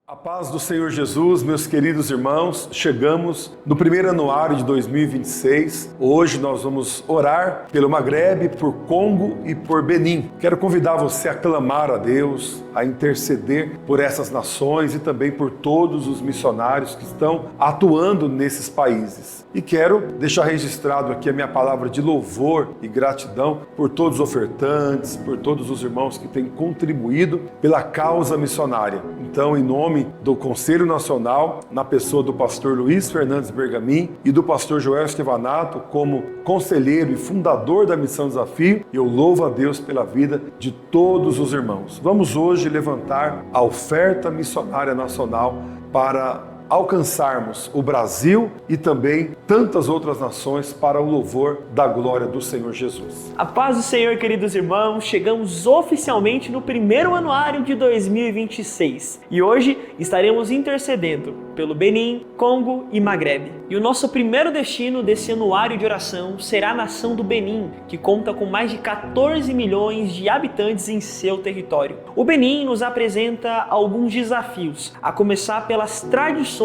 A paz do Senhor Jesus, meus queridos irmãos, chegamos no primeiro anuário de 2026. Hoje nós vamos orar pelo Magrebe, por Congo e por Benim. Quero convidar você a clamar a Deus, a interceder por essas nações e também por todos os missionários que estão atuando nesses países. E quero deixar registrado aqui a minha palavra de louvor e gratidão por todos os ofertantes, por todos os irmãos que têm contribuído pela causa missionária. Então, em nome do Conselho Nacional, na pessoa do pastor Luiz Fernandes Bergamin e do pastor Joel Estevanato, como conselheiro e fundador da Missão Desafio, eu louvo a Deus pela vida de todos os irmãos. Vamos hoje levantar a oferta missionária nacional para alcançarmos o Brasil e também tantas outras nações para o louvor da glória do Senhor Jesus. A paz do Senhor, queridos irmãos, chegamos oficialmente no primeiro anuário de 2026 e hoje estaremos intercedendo pelo Benim, Congo e Magrebe. E o nosso primeiro destino desse anuário de oração será a nação do Benim, que conta com mais de 14 milhões de habitantes em seu território. O Benim nos apresenta alguns desafios, a começar pelas tradições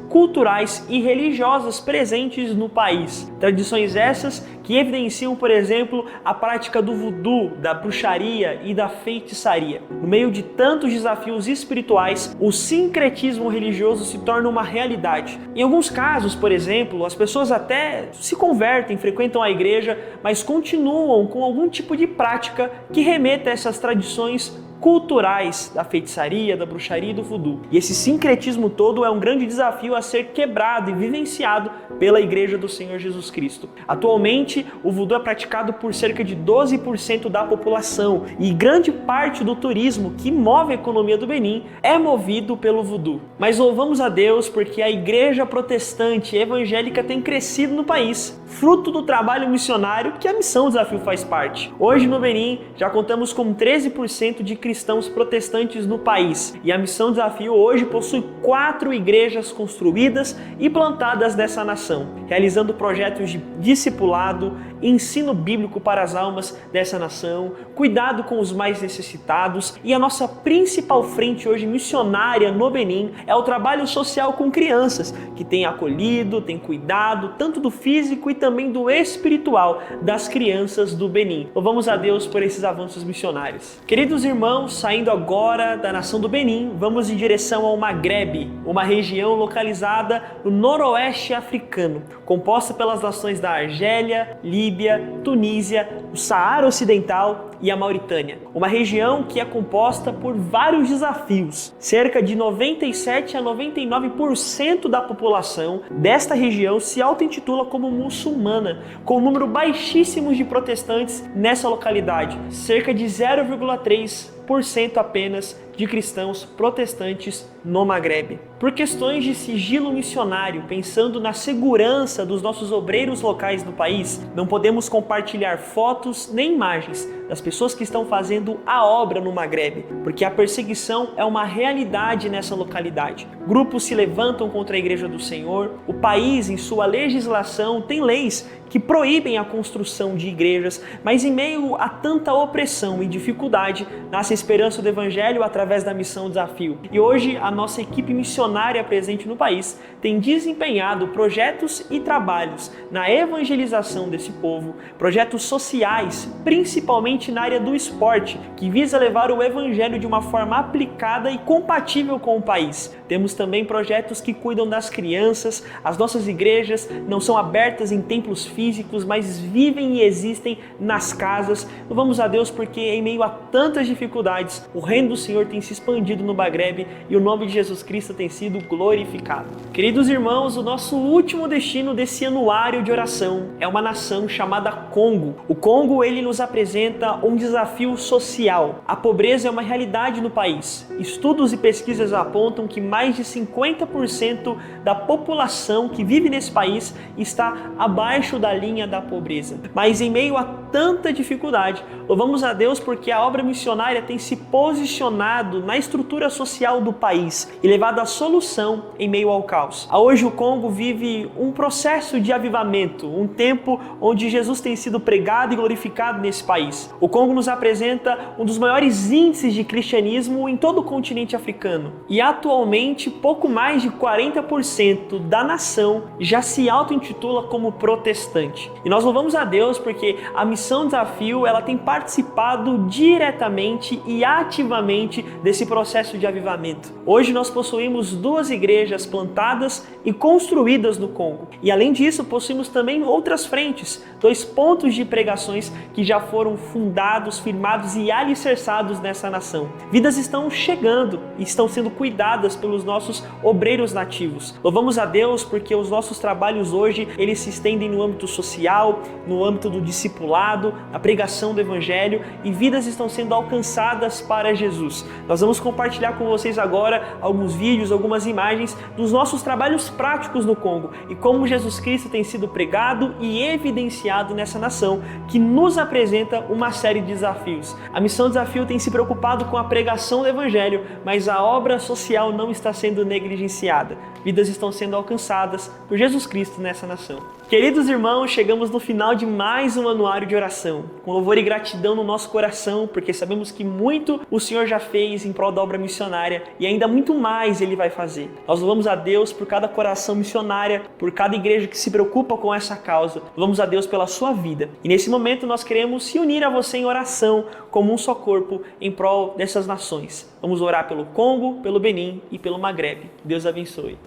culturais e religiosas presentes no país. Tradições essas que evidenciam, por exemplo, a prática do voodoo, da bruxaria e da feitiçaria. No meio de tantos desafios espirituais, o sincretismo religioso se torna uma realidade. Em alguns casos, por exemplo, as pessoas até se convertem, frequentam a igreja, mas continuam com algum tipo de prática que remeta a essas tradições culturais da feitiçaria, da bruxaria e do voodoo. E esse sincretismo todo é um grande desafio a ser quebrado e vivenciado pela Igreja do Senhor Jesus Cristo. Atualmente, o voodoo é praticado por cerca de 12% da população e grande parte do turismo que move a economia do Benim é movido pelo voodoo. Mas louvamos a Deus porque a Igreja protestante evangélica tem crescido no país, fruto do trabalho missionário que a Missão Desafio faz parte. Hoje no Benim já contamos com 13% de cristãos protestantes no país e a Missão Desafio hoje possui 4 igrejas construídas e plantadas nessa nação, realizando projetos de discipulado, ensino bíblico para as almas dessa nação, cuidado com os mais necessitados, e a nossa principal frente hoje missionária no Benim é o trabalho social com crianças, que tem acolhido, tem cuidado tanto do físico e também do espiritual das crianças do Benim. Louvamos a Deus por esses avanços missionários. Queridos irmãos, saindo agora da nação do Benim, vamos em direção ao Magrebe, uma região localizada no noroeste africano, composta pelas nações da Argélia, Líbia, Tunísia, o Saara Ocidental e a Mauritânia. Uma região que é composta por vários desafios. Cerca de 97 a 99% da população desta região se auto-intitula como muçulmana, com um número baixíssimo de protestantes nessa localidade. Cerca de 0,3% apenas de cristãos protestantes no Magrebe. Por questões de sigilo missionário, pensando na segurança dos nossos obreiros locais no país, não podemos compartilhar fotos nem imagens das pessoas que estão fazendo a obra no Magrebe, porque a perseguição é uma realidade nessa localidade. Grupos se levantam contra a Igreja do Senhor, o país, em sua legislação, tem leis que proíbem a construção de igrejas, mas em meio a tanta opressão e dificuldade, nasce a esperança do Evangelho através da Missão Desafio. E hoje a nossa equipe missionária presente no país tem desempenhado projetos e trabalhos na evangelização desse povo, projetos sociais, principalmente na área do esporte, que visa levar o Evangelho de uma forma aplicada e compatível com o país. Temos também projetos que cuidam das crianças. As nossas igrejas não são abertas em templos físicos, mas vivem e existem nas casas. Louvamos a Deus porque em meio a tantas dificuldades, o reino do Senhor tem se expandido no Magrebe e o nome de Jesus Cristo tem sido glorificado. Queridos irmãos, o nosso último destino desse anuário de oração é uma nação chamada Congo. O Congo, ele nos apresenta um desafio social. A pobreza é uma realidade no país. Estudos e pesquisas apontam que mais de 50% da população que vive nesse país está abaixo da linha da pobreza. Mas em meio a tanta dificuldade, louvamos a Deus porque a obra missionária tem se posicionado entrado na estrutura social do país e levado a solução em meio ao caos. Hoje o Congo vive um processo de avivamento, um tempo onde Jesus tem sido pregado e glorificado nesse país. O Congo nos apresenta um dos maiores índices de cristianismo em todo o continente africano e atualmente pouco mais de 40% da nação já se auto-intitula como protestante. E nós louvamos a Deus porque a Missão Desafio ela tem participado diretamente e ativamente desse processo de avivamento. Hoje nós possuímos 2 igrejas plantadas e construídas no Congo. E além disso, possuímos também outras frentes, 2 pontos de pregações que já foram fundados, firmados e alicerçados nessa nação. Vidas estão chegando e estão sendo cuidadas pelos nossos obreiros nativos. Louvamos a Deus porque os nossos trabalhos hoje, eles se estendem no âmbito social, no âmbito do discipulado, a pregação do evangelho e vidas estão sendo alcançadas para Jesus. Nós vamos compartilhar com vocês agora alguns vídeos, algumas imagens dos nossos trabalhos práticos no Congo e como Jesus Cristo tem sido pregado e evidenciado nessa nação que nos apresenta uma série de desafios. A Missão Desafio tem se preocupado com a pregação do evangelho, mas a obra social não está sendo negligenciada. Vidas estão sendo alcançadas por Jesus Cristo nessa nação. Queridos irmãos, chegamos no final de mais um anuário de oração, com louvor e gratidão no nosso coração, porque sabemos que muito o Senhor já fez em prol da obra missionária e ainda muito mais Ele vai fazer. Nós louvamos a Deus por cada coração missionária, por cada igreja que se preocupa com essa causa. Louvamos a Deus pela sua vida. E nesse momento nós queremos se unir a você em oração, como um só corpo, em prol dessas nações. Vamos orar pelo Congo, pelo Benin e pelo Magrebe. Deus abençoe.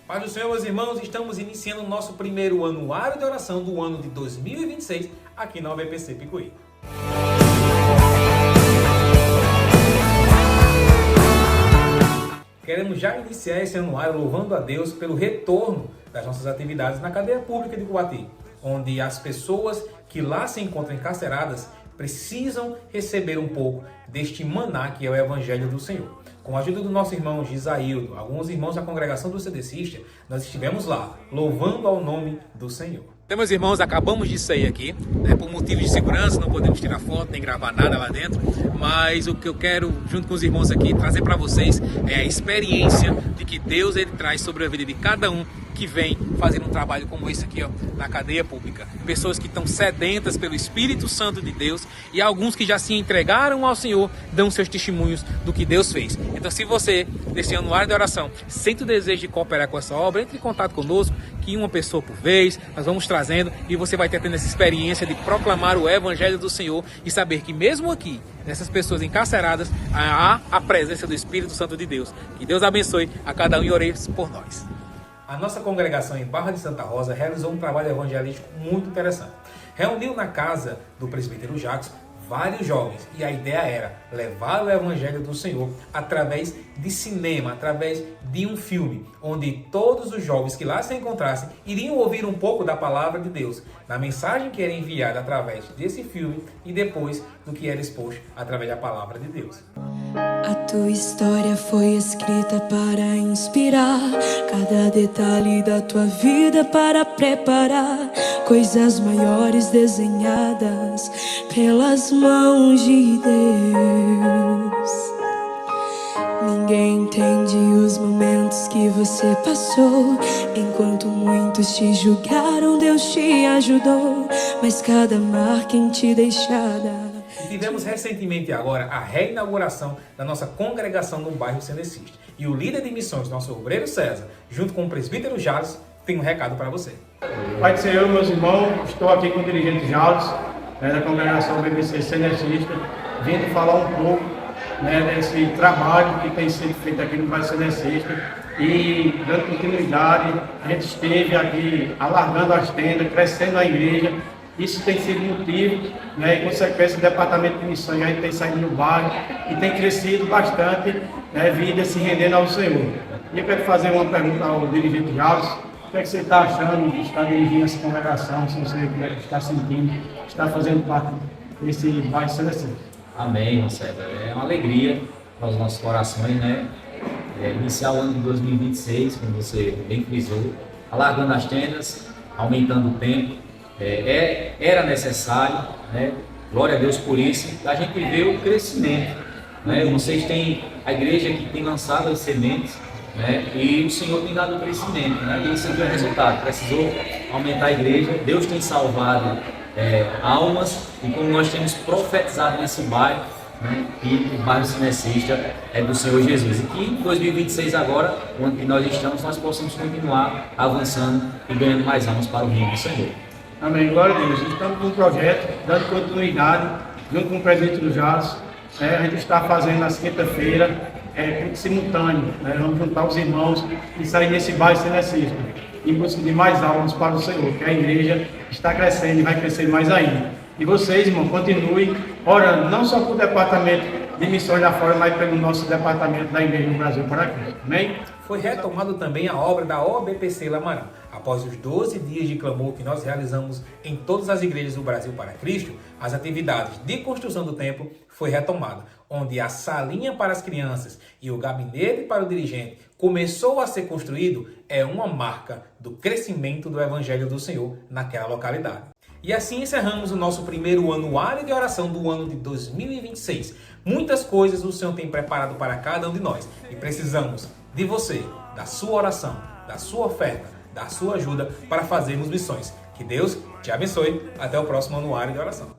Paz do Senhor, meus irmãos, estamos iniciando o nosso primeiro anuário de oração do ano de 2026 aqui na UBPC Picuí. Queremos já iniciar esse anuário louvando a Deus pelo retorno das nossas atividades na cadeia pública de Guati, onde as pessoas que lá se encontram encarceradas precisam receber um pouco deste maná que é o Evangelho do Senhor. Com a ajuda do nosso irmão Gisaildo, alguns irmãos da congregação do Cedecista, nós estivemos lá, louvando ao nome do Senhor. Então, meus irmãos, acabamos de sair aqui, por motivos de segurança, não podemos tirar foto nem gravar nada lá dentro, mas o que eu quero, junto com os irmãos aqui, trazer para vocês é a experiência de que Deus ele traz sobre a vida de cada um que vem fazer um trabalho como esse aqui, na cadeia pública. Pessoas que estão sedentas pelo Espírito Santo de Deus e alguns que já se entregaram ao Senhor dão seus testemunhos do que Deus fez. Então, se você, nesse anuário de oração, sente o desejo de cooperar com essa obra, entre em contato conosco, que uma pessoa por vez, nós vamos trazendo e você vai ter tendo essa experiência de proclamar o Evangelho do Senhor e saber que mesmo aqui, nessas pessoas encarceradas, há a presença do Espírito Santo de Deus. Que Deus abençoe a cada um e ore por nós. A nossa congregação em Barra de Santa Rosa realizou um trabalho evangelístico muito interessante. Reuniu na casa do presbítero Jacques vários jovens e a ideia era levar o Evangelho do Senhor através de cinema, através de um filme, onde todos os jovens que lá se encontrassem iriam ouvir um pouco da palavra de Deus, da mensagem que era enviada através desse filme e depois do que era exposto através da palavra de Deus. A tua história foi escrita para inspirar cada detalhe da tua vida para preparar coisas maiores desenhadas pelas mãos de Deus. Ninguém entende os momentos que você passou. Enquanto muitos te julgaram, Deus te ajudou. Mas cada marca em ti deixada. Tivemos recentemente agora a reinauguração da nossa congregação no bairro Cedecista. E o líder de missões, nosso obreiro César, junto com o presbítero Jales, tem um recado para você. Pai do Senhor, meus irmãos, estou aqui com o dirigente Jales, da congregação BBC Cedecista, vindo falar um pouco desse trabalho que tem sido feito aqui no bairro Cedecista. E, dando continuidade, a gente esteve aqui alargando as tendas, crescendo a igreja. Isso tem sido motivo, em consequência do departamento de missões, a gente tem saído no bairro e tem crescido bastante, vidas se rendendo ao Senhor. E eu quero fazer uma pergunta ao dirigente Jales. O que é que você está achando de estar dirigindo essa congregação, se você está sentindo, está fazendo parte desse bairro Cedecista? Amém, irmão César. É uma alegria para os nossos corações, iniciar o ano de 2026, como você bem frisou, alargando as tendas, aumentando o tempo. Era necessário, glória a Deus por isso, a gente vê o crescimento né? Vocês têm a igreja que tem lançado as sementes, né? E o Senhor tem dado crescimento, né? E isso aqui é o resultado. Precisou aumentar a igreja, Deus tem salvado almas, e como nós temos profetizado nesse bairro, né? E o bairro Cinecista é do Senhor Jesus. E que em 2026 agora, onde nós estamos, nós possamos continuar avançando e ganhando mais almas para o reino do Senhor. Amém. Glória a Deus. Estamos com um projeto, dando continuidade, junto com o presidente do JALS. A gente está fazendo na quinta-feira, culto simultâneo. Vamos juntar os irmãos e sair nesse bairro Cinecista, em busca de mais almas para o Senhor, que a igreja está crescendo e vai crescer mais ainda. E vocês, irmãos, continuem orando, não só para o departamento de missões lá fora, mas pelo nosso departamento da igreja no Brasil para Cristo. Amém? Foi retomado também a obra da OBPC Lamarão. Após os 12 dias de clamor que nós realizamos em todas as igrejas do Brasil para Cristo, as atividades de construção do templo foi retomada, onde a salinha para as crianças e o gabinete para o dirigente começou a ser construído, é uma marca do crescimento do Evangelho do Senhor naquela localidade. E assim encerramos o nosso primeiro anuário de oração do ano de 2026. Muitas coisas o Senhor tem preparado para cada um de nós e precisamos de você, da sua oração, da sua oferta, da sua ajuda para fazermos missões. Que Deus te abençoe. Até o próximo anuário de oração.